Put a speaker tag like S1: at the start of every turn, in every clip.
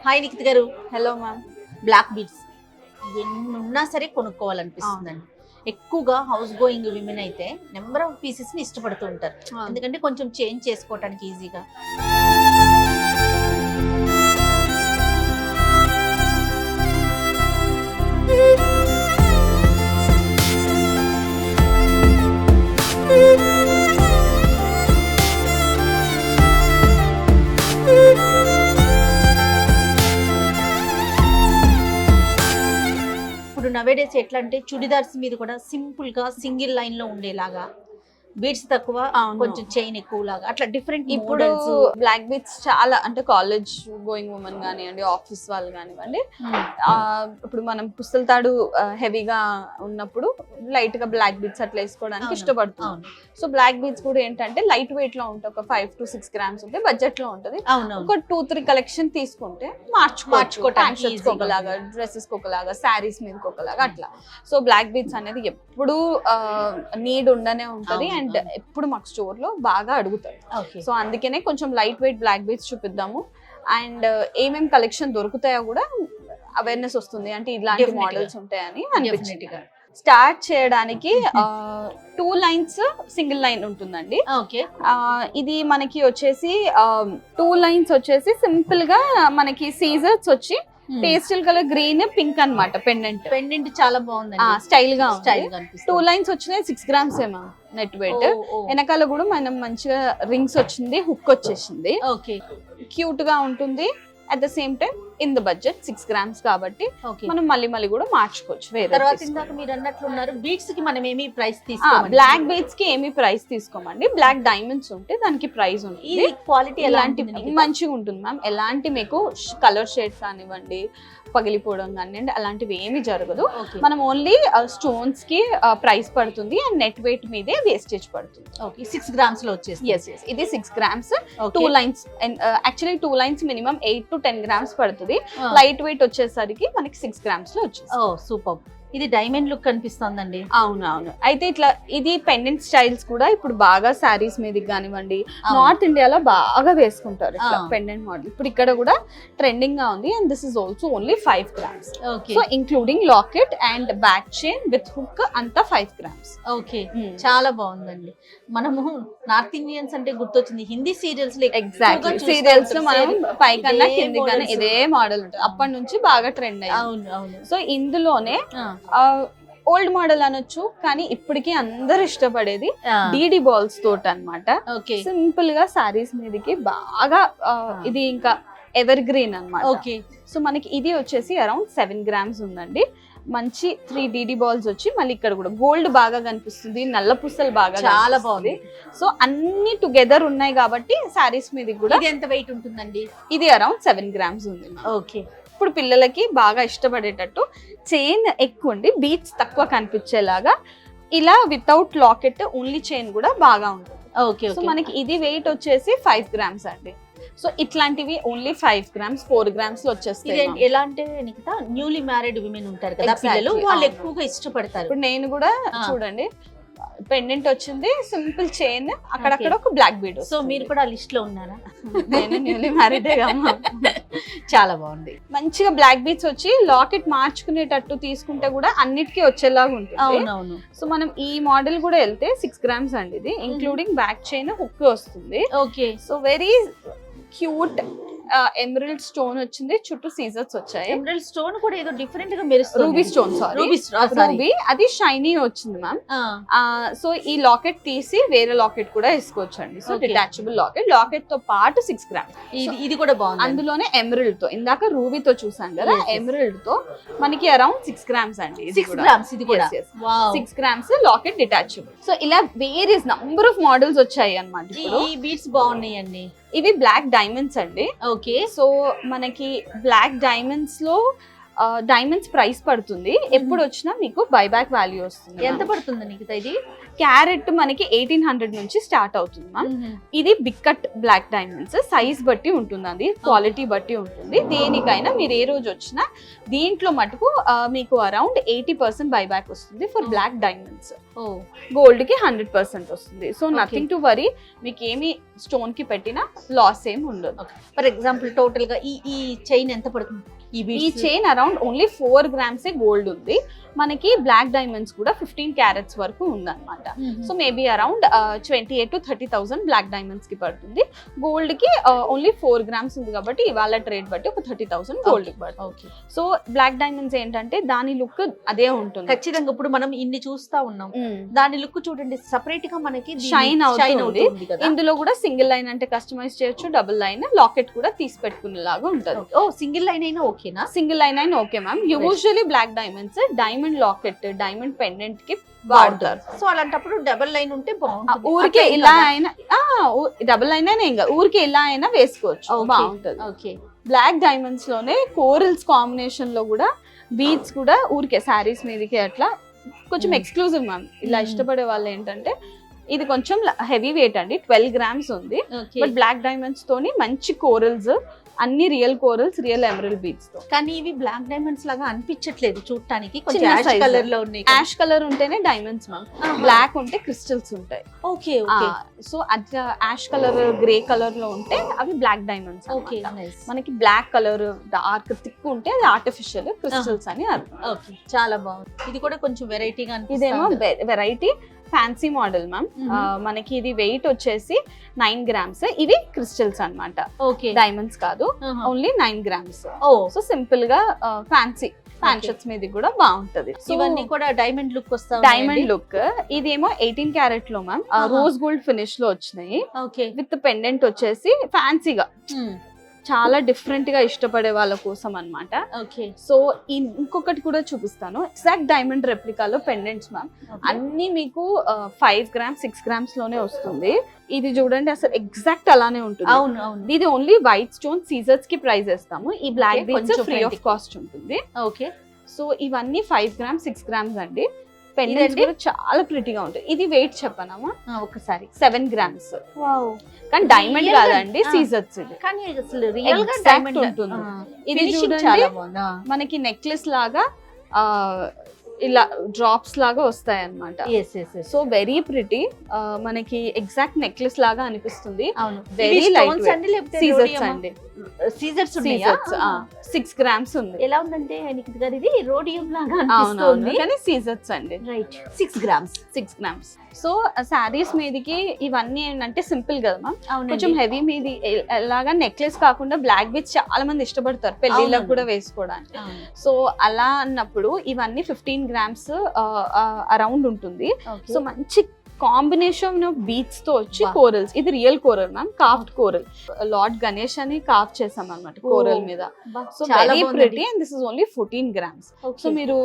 S1: Hi Nikhit గారు.
S2: Hello ma'am.
S1: Black beads ఎన్ని ఉన్నా సరే కొనుక్కోవాలనిపిస్తుందండి. ఎక్కువగా హౌస్ గోయింగ్ విమెన్ అయితే నెంబర్ ఆఫ్ పీసెస్ ని ఇష్టపడుతూ ఉంటారు, ఎందుకంటే కొంచెం చేంజ్ చేసుకోవడానికి ఈజీగా. ఇప్పుడు నవేడేస్ ఎట్లా అంటే చుడిదార్స్ మీద కూడా సింపుల్ గా సింగిల్ లైన్ లో ఉండేలాగా, బీడ్స్ తక్కువ కొంచెం చైన్ ఎక్కువ లాగా, అట్లా డిఫరెంట్.
S2: ఇప్పుడు బ్లాక్ బీడ్స్ చాలా అంటే కాలేజ్ గోయింగ్ ఉమెన్ కానివ్వండి, ఆఫీస్ వాళ్ళు కానివ్వండి, ఇప్పుడు మనం పుస్తల తాడు హెవీగా ఉన్నప్పుడు లైట్ గా బ్లాక్ బీడ్స్ అట్లా వేసుకోవడానికి ఇష్టపడుతున్నాం. సో బ్లాక్ బీడ్స్ కూడా ఏంటంటే లైట్ వెయిట్ లో ఉంటాయి, ఒక 5 to 6 grams ఉంటే బడ్జెట్ లో ఉంటది. ఒక 2-3 కలెక్షన్ తీసుకుంటే మార్చుకోవడానికి ఒకలాగా, డ్రెస్సెస్ ఒకలాగా, శారీస్ మీద ఒకలాగా అట్లా. సో బ్లాక్ బీడ్స్ అనేది ఎప్పుడు నీడ్ ఉండనే ఉంటది అండ్ ఎప్పుడు మాకు స్టోర్ లో బాగా అడుగుతారు. సో అందుకనే కొంచెం లైట్ వెయిట్ బ్లాక్ బీడ్స్ చూపిద్దాము అండ్ ఏమేం కలెక్షన్ దొరుకుతాయో కూడా అవేర్నెస్ వస్తుంది, అంటే ఇలాంటి మోడల్స్ ఉంటాయని అనిపించింది. స్టార్ట్ చేయడానికి 2 lines సింగిల్ లైన్ ఉంటుందండి. ఇది మనకి వచ్చేసి 2 lines వచ్చేసి సింపుల్ గా మనకి సీజర్స్ వచ్చి పేస్టల్ కలర్ గ్రీన్ పింక్ అన్నమాట. పెండెంట్ చాలా బాగుంది, స్టైల్ గా 2 lines వచ్చినాయి. 6 grams ఏమో నెట్ వెయిట్. వెనకాల కూడా మనం మంచిగా రింగ్స్ వచ్చింది, హుక్ వచ్చేసింది, క్యూట్ గా ఉంటుంది. At the same time in the budget 6 grams కాబట్టి మనం మళ్ళీ కూడా మార్చుకోవచ్చు.
S1: తర్వాత ఇందాక మీరు అన్నట్లున్నారు బీడ్స్ కి మనం ఏమి ప్రైస్ తీసుకోమండి?
S2: బ్లాక్ బీడ్స్ కి ఏమి ప్రైస్ తీసుకోమండి. బ్లాక్ డైమండ్స్ ఉంటే దానికి ప్రైస్ ఉంటుంది.
S1: క్వాలిటీ
S2: ఎలాంటి మంచిగా ఉంటుంది మ్యామ్. ఎలాంటి మీకు కలర్ షేడ్స్ కానివ్వండి, పగిలిపోవడం కానివ్వండి, అలాంటివి ఏమి జరగదు. మనం ఓన్లీ స్టోన్స్ కి ప్రైస్ పడుతుంది అండ్ నెట్ వెయిట్ మీదే వేస్టేజ్ పడుతుంది.
S1: 6 grams లో వచ్చేసి
S2: ఇది 6 grams. 2 lines actually 2 lines minimum 8 to 10 grams పడుతుంది. లైట్ వెయిట్ వచ్చేసరికి మనకి 6 grams లో వచ్చేసి.
S1: సూపర్. ఇది డైమండ్ లుక్ కనిపిస్తుందండి.
S2: అవునవును. అయితే ఇట్లా ఇది పెండెంట్ స్టైల్స్ కూడా ఇప్పుడు బాగా శారీస్ మీదకి కానివ్వండి, నార్త్ ఇండియాలో బాగా వేసుకుంటారు ఇట్లా పెండెంట్ మోడల్. ఇప్పుడు ఇక్కడ కూడా ట్రెండింగ్ గా ఉంది and this is also only 5 grams. So including locket and back chain with hook అంతా 5 grams.
S1: చాలా బాగుందండి. మనము నార్త్ ఇండియన్స్ అంటే గుర్తొచ్చింది హిందీ సీరియల్స్ లో.
S2: ఎగ్జాక్ట్లీ సీరియల్స్ లో మనం పైకన్నా కింది కన్నా ఇదే మోడల్ ఉంటుంది. అప్పటి నుంచి బాగా ట్రెండ్ అయ్యింది. సో ఇందులోనే ఓల్డ్ మోడల్ అనొచ్చు, కానీ ఇప్పటికీ అందరు ఇష్టపడేది డీడీ బాల్స్ తోట అన్నమాట. సింపుల్ గా సారీస్ మీదకి బాగా ఇది ఇంకా ఎవర్ గ్రీన్ అన్నమాట. సో మనకి ఇది వచ్చేసి అరౌండ్ 7 grams ఉందండి. మంచి 3 DD balls వచ్చి మళ్ళీ ఇక్కడ కూడా గోల్డ్ బాగా కనిపిస్తుంది, నల్ల పుస్తలు బాగా
S1: చాలా బాగుంది.
S2: సో అన్ని టుగెదర్ ఉన్నాయి కాబట్టి సారీస్ మీద కూడా.
S1: ఎంత వెయిట్ ఉంటుందండి?
S2: ఇది అరౌండ్ 7 grams ఉంది. ఇప్పుడు పిల్లలకి బాగా ఇష్టపడేటట్టు చైన్ ఎక్కువ ఉండి బీట్స్ తక్కువ కనిపించేలాగా ఇలా వితౌట్ లాకెట్ ఓన్లీ చైన్ కూడా బాగా ఉంటుంది. సో మనకి ఇది వెయిట్ వచ్చేసి 5 grams అండి. సో ఇట్లాంటివి ఓన్లీ 5 grams 4 grams లో వచ్చేస్తాయి.
S1: ఎలా అంటే నిఖితా, న్యూలీ మ్యారీడ్ విమెన్ ఉంటారు కదా పిల్లలు, వాళ్ళు ఎక్కువగా ఇష్టపడతారు.
S2: ఇప్పుడు నేను కూడా చూడండి పెండెంట్ వచ్చింది, సింపుల్ చైన్, అక్కడక్కడ ఒక బ్లాక్ బీడ్.
S1: సో మీరు కూడా లిస్ట్ లో ఉన్నారా?
S2: నేను న్యూలీ మ్యారీడ్.
S1: చాలా బాగుంది.
S2: మంచిగా బ్లాక్ బీడ్స్ వచ్చి లాకెట్ మార్చుకునేటట్టు తీసుకుంటే కూడా అన్నిటికీ వచ్చేలాగా ఉంటుంది.
S1: అవునవును.
S2: సో మనం ఈ మోడల్ కూడా వెళ్తే 6 grams అండి. ఇది ఇంక్లూడింగ్ బ్యాక్ చైన్ హుక్ వస్తుంది.
S1: So
S2: very cute emerald stone వచ్చింది, చుట్టూ సీజర్స్ వచ్చాయి.
S1: ఎమరల్డ్ స్టోన్ కూడా ఏదో డిఫరెంట్ గా మెరుస్తుంది.
S2: రూబీ స్టోన్, రూబీ అది షైనీ వచ్చింది మ్యామ్. సో ఈ లాకెట్ తీసి వేరే లాకెట్ కూడా వేసుకోవచ్చు అండి. సో డిటాచబుల్ లాకెట్ తో పాటు 6 grams.
S1: ఇది కూడా బాగుంది.
S2: అందులోనే ఎమరల్డ్ తో, ఇందాక రూబీతో చూసాం కదా, ఎమరల్డ్ తో మనకి అరౌండ్ 6 grams అండి.
S1: 6 grams ఇది కూడా.
S2: 6 grams లాకెట్ డిటాచబుల్. సో ఇలా వేరియస్ నంబర్ ఆఫ్ మోడల్స్ వచ్చాయి అన్నమాట.
S1: ఈ బీడ్స్ బాగున్నాయండి.
S2: ఇవి బ్లాక్ డైమండ్స్ అండి. సో మనకి బ్లాక్ డైమండ్స్ లో డైమండ్స్ ప్రైస్ పడుతుంది. ఎప్పుడు వచ్చినా మీకు బైబ్యాక్ వాల్యూ వస్తుంది.
S1: ఎంత పడుతుంది నీకు ఇది?
S2: క్యారెట్ మనకి 1800 నుంచి స్టార్ట్ అవుతుంది మ్యామ్. ఇది big cut black diamonds, size బట్టి ఉంటుంది, అది క్వాలిటీ బట్టి ఉంటుంది. దేనికైనా మీరు ఏ రోజు వచ్చినా దీంట్లో మటుకు మీకు అరౌండ్ 80% బైబ్యాక్ వస్తుంది ఫర్ బ్లాక్ డైమండ్స్. గోల్డ్ కి 100% వస్తుంది. సో నథింగ్ టు వరీ, మీకు ఏమి స్టోన్ కి పెట్టినా లాస్ ఏమి ఉండదు.
S1: ఫర్ ఎగ్జాంపుల్ టోటల్ గా ఈ చైన్ ఎంత పడుతుంది?
S2: ఈ chain around only 4 grams gold ఉంది. మనకి బ్లాక్ డైమండ్స్ కూడా 15 carats వరకు ఉందన్నమాట. So maybe around 28,000 to 30,000 black diamonds కి పడుతుంది. గోల్డ్ కి ఓన్లీ 4 grams ఉంది కాబట్టి ఇవాళ ట్రేడ్ బట్టి ఒక 30,000 గోల్డ్ కి పడుతుంది. సో బ్లాక్ డైమండ్స్ ఏంటంటే దాని లుక్ అదే ఉంటుంది
S1: ఖచ్చితంగా. ఇప్పుడు మనం ఇన్ని చూస్తా ఉన్నాం, దాని లుక్ చూడండి సపరేట్ గా మనకి
S2: షైన్ అవుతుంది. ఇందులో కూడా సింగిల్ లైన్ అంటే కస్టమైజ్ చేయొచ్చు, డబుల్ లైన్, లాకెట్ కూడా తీసి పెట్టుకునేలాగా ఉంటుంది.
S1: సింగిల్ లైన్ అయినా ఓకేనా?
S2: సింగిల్ లైన్ అయినా okay ma'am. Usually black diamonds diamond locket, diamond pendant కి వాడతారు.
S1: సో అలాంటప్పుడు డబుల్ లైన్ ఉంటే బాగుంటుంది.
S2: ఊరికే ఇలా అయినా డబుల్ లైన్ అయినా ఇంకా ఊరికే ఇలా అయినా వేసుకోవచ్చు, బాగుంటుంది.
S1: ఓకే.
S2: బ్లాక్ డైమండ్స్ లోనే కోరల్స్ కాంబినేషన్ లో కూడా బీడ్స్ కూడా ఊరికే శారీస్ మీదకి అట్లా కొంచెం ఎక్స్క్లూజివ్ మ్యామ్. ఇలా ఇష్టపడే వాళ్ళు ఏంటంటే ఇది కొంచెం హెవీ వెయిట్ అండి, 12 grams ఉంది. బట్ బ్లాక్ డైమండ్స్ తోని మంచి కోరల్స్, అన్ని real corals, real emerald beads తో.
S1: కానీ ఇవి బ్లాక్ డైమండ్స్ లాగా అనిపించట్లేదు చూడటానికి, కొంచెం యాష్ కలర్ లో ఉన్నాయి.
S2: యాష్ కలర్ ఉంటేనే డైమండ్స్ మ్యామ్, బ్లాక్ ఉంటే క్రిస్టల్స్ ఉంటాయి.
S1: Okay okay.
S2: సో అట్లా యాష్ కలర్, గ్రే కలర్ లో ఉంటే అవి బ్లాక్ డైమండ్స్.
S1: ఓకే.
S2: మనకి బ్లాక్ కలర్ డార్క్ థిక్ ఉంటే అది ఆర్టిఫిషియల్ క్రిస్టల్స్ అని అర్థం.
S1: ఓకే, చాలా బాగుంది. ఇది కూడా కొంచెం వెరైటీగా అనిపిస్తుంది.
S2: ఇదేమో వెరైటీ ఫ్యాన్సీ మోడల్ మ్యామ్. మనకి ఇది వెయిట్ వచ్చేసి 9 grams. ఇవి క్రిస్టల్స్ అన్నమాట,
S1: ఓకే,
S2: డైమండ్స్ కాదు, ఓన్లీ 9 grams. సో సింపుల్ గా ఫ్యాన్సీ ఫ్యాన్ షర్ట్స్ మీద కూడా బాగుంటది.
S1: ఇవన్నీ కూడా డైమండ్ లుక్ వస్తాయి.
S2: Diamond look. ఇదేమో 18 carat లో మ్యామ్, రోజ్ గోల్డ్ ఫినిష్ లో వచ్చినాయి.
S1: ఓకే.
S2: విత్ పెండెంట్ వచ్చేసి ఫ్యాన్సీగా, చాలా డిఫరెంట్ గా ఇష్టపడే వాళ్ళ కోసం అన్నమాట.
S1: ఓకే.
S2: సో ఇంకొకటి కూడా చూపిస్తాను, ఎగ్జాక్ట్ డైమండ్ రెప్లికాలో పెండెంట్స్ మ్యామ్. అన్ని మీకు 5 grams 6 grams లోనే వస్తుంది. ఇది చూడండి అసలు ఎగ్జాక్ట్ అలానే ఉంటుంది.
S1: అవును అవును.
S2: ఇది ఓన్లీ వైట్ స్టోన్ సీజర్స్ కి ప్రైస్ వేస్తాము. ఈ black beads free of cost ఉంటుంది.
S1: ఓకే.
S2: సో ఇవన్నీ 5 grams 6 grams అండి. పెండెంట్స్ కూడా చాలా ప్రిటీగా ఉంటాయి. ఇది వెయిట్ చెప్పనమ్మా
S1: ఒకసారి,
S2: 7 grams. కానీ డైమండ్ కాదండి, సీజర్స్. ఇది
S1: కానీ అసలు రియల్ గా
S2: డైమండ్ ఉంటుంది. ఇది చూడండి మనకి నెక్లెస్ లాగా ఇలా డ్రాప్స్ లాగా వస్తాయి అన్నమాట. సో వెరీ ప్రిటీ, మనకి ఎగ్జాక్ట్ నెక్లెస్ లాగా అనిపిస్తుంది. వెరీ లైట్ సీజర్స్ అండి.
S1: సీజర్స్
S2: 6 grams ఉంది.
S1: ఎలా ఉందంటే ఇది రోడియం లాగా అనిపిస్తుంది
S2: కానీ సీజర్స్ అండి.
S1: రైట్. 6 grams.
S2: సో శారీస్ మీదకి ఇవన్నీ ఏంటంటే సింపుల్ కదా మ్యామ్, కొంచెం హెవీ మీది ఎలాగా నెక్లెస్ కాకుండా బ్లాక్ బీడ్స్ చాలా మంది ఇష్టపడతారు పెళ్లిళ్ళకి కూడా వేసుకోవడానికి. సో అలా అన్నప్పుడు ఇవన్నీ 15 grams అరౌండ్ ఉంటుంది. సో మంచి కాంబినేషన్ ఆఫ్ బీట్స్ తో వచ్చి కోరల్స్. ఇది real coral ma'am, carved coral. Lord Ganesh అని కాఫ్ చేసాం అన్నమాట కోరల్ మీద. So very pretty and this is only 14 grams. సో మీరు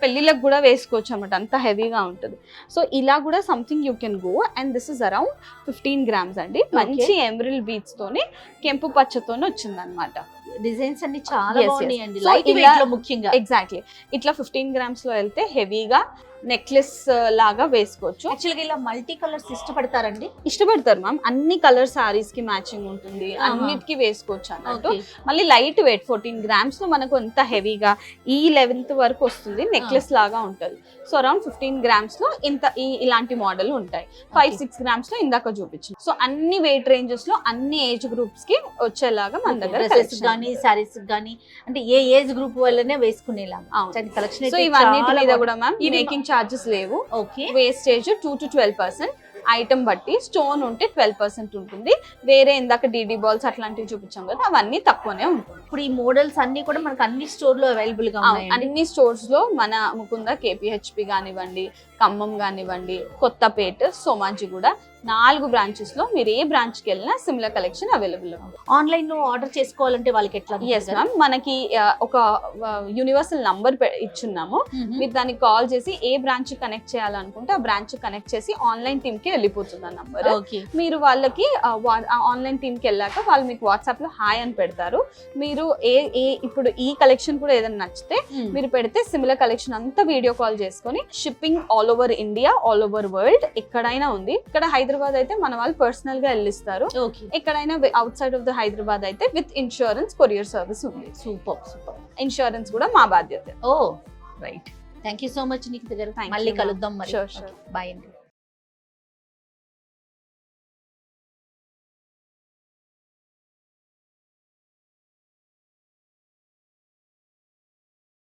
S2: పెళ్లిళ్ళకి కూడా వేసుకోవచ్చు అన్నమాట, అంత హెవీగా ఉంటుంది. సో ఇలా కూడా something you can go. And this is around 15 grams అండి. మంచి ఎమరల్డ్ బీట్స్ తోని కెంపు పచ్చతోని వచ్చింది అనమాట.
S1: డిజైన్స్ అన్ని చాలా బాగున్నాయండి, లైట్ వెయిట్ లో ముఖ్యంగా.
S2: ఎగ్జాక్ట్లీ ఇట్లా 15 grams లో వెళ్తే హెవీగా నెక్లెస్ లాగా వేసుకోవచ్చు.
S1: యాక్చువల్గా ఇలా మల్టీ కలర్స్ ఇష్టపడతారండి?
S2: ఇష్టపడతారు మ్యామ్, అన్ని కలర్ సారీస్ కి మ్యాచింగ్ ఉంటుంది, అన్నిటికీ వేసుకోవచ్చు అన్నట్టు. మళ్ళీ లైట్ వెయిట్ 14 grams లో మనకు ఎంత హెవీగా ఈ 11th వరకు వస్తుంది, నెక్లెస్ లాగా ఉంటుంది. సో అరౌండ్ 15 grams లో ఇలాంటి మోడల్ ఉంటాయి. 5-6 grams లో ఇందాక చూపించింది. సో అన్ని వెయిట్ రేంజెస్ లో అన్ని ఏజ్ గ్రూప్స్ కి వచ్చేలాగా మన దగ్గర
S1: కానీ సారీస్ కానీ అంటే ఏ ఏజ్ గ్రూప్ వాళ్ళనే వేసుకునేలాగా కలెక్షన్.
S2: సో ఇవన్నిటి మీద కూడా మ్యామ్ మేకింగ్ చార్జెస్ లేవు.
S1: ఓకే.
S2: Wastage 2 to 12%. ఐటమ్ బట్టి స్టోన్ ఉంటే 12% ఉంటుంది. వేరే ఇందాక డీడీ బాల్స్ అట్లాంటివి చూపించాం కదా, అవన్నీ తక్కువనే ఉంటుంది.
S1: ఇప్పుడు ఈ మోడల్స్ అన్ని కూడా మనకు అన్ని స్టోర్ లో అవైలబుల్ గా ఉన్నాయి.
S2: అన్ని స్టోర్స్ లో మన ముకుంద, కేపీహెచ్పి కానివ్వండి, ఖమ్మం కానివ్వండి, కొత్తపేట, సోమాజిగూడ 4 branches లో మీరు ఏ బ్రాంచ్ కి వెళ్ళినా సిమిలర్ కలెక్షన్ అవైలబుల్ ఉంది.
S1: ఆన్లైన్ లో ఆర్డర్ చేసుకోవాలంటే వాళ్ళకి ఎట్లా?
S2: ఎస్ మ్యామ్, మనకి ఒక యూనివర్సల్ నంబర్ ఇచ్చున్నాము. మీరు దానికి కాల్ చేసి ఏ బ్రాంచ్ కనెక్ట్ చేయాలనుకుంటే ఆ బ్రాంచ్ కనెక్ట్ చేసి ఆన్లైన్ టీమ్ కి వెళ్ళిపోతుంది ఆ నంబర్. మీరు వాళ్ళకి ఆన్లైన్ టీమ్ కి వెళ్ళాక వాళ్ళు మీకు వాట్సాప్ లో హాయ్ అని పెడతారు. మీరు ఇప్పుడు ఈ కలెక్షన్ కూడా ఏదైనా నచ్చితే మీరు పెడితే సిమిలర్ కలెక్షన్ అంతా వీడియో కాల్ చేసుకొని shipping all over India, all over world, ఎక్కడైనా ఉంది. ఇక్కడ హైదరాబాద్ అయితే మన వాళ్ళు పర్సనల్ గా వెళ్ళిస్తారు.
S1: ఓకే,
S2: ఎక్కడైనా outside of the Hyderabad అయితే విత్ ఇన్సూరెన్స్ కొరియర్ సర్వీస్ ఉంది.
S1: Super super.
S2: ఇన్సూరెన్స్ కూడా మా బాధ్యత.
S1: Alright, thank you so much Nikhita గారు.
S2: Thank
S1: మళ్ళీ
S2: you, ma'am.
S1: కలుద్దాం మరి.
S2: Sure, sure.
S1: బాయ్ అండి.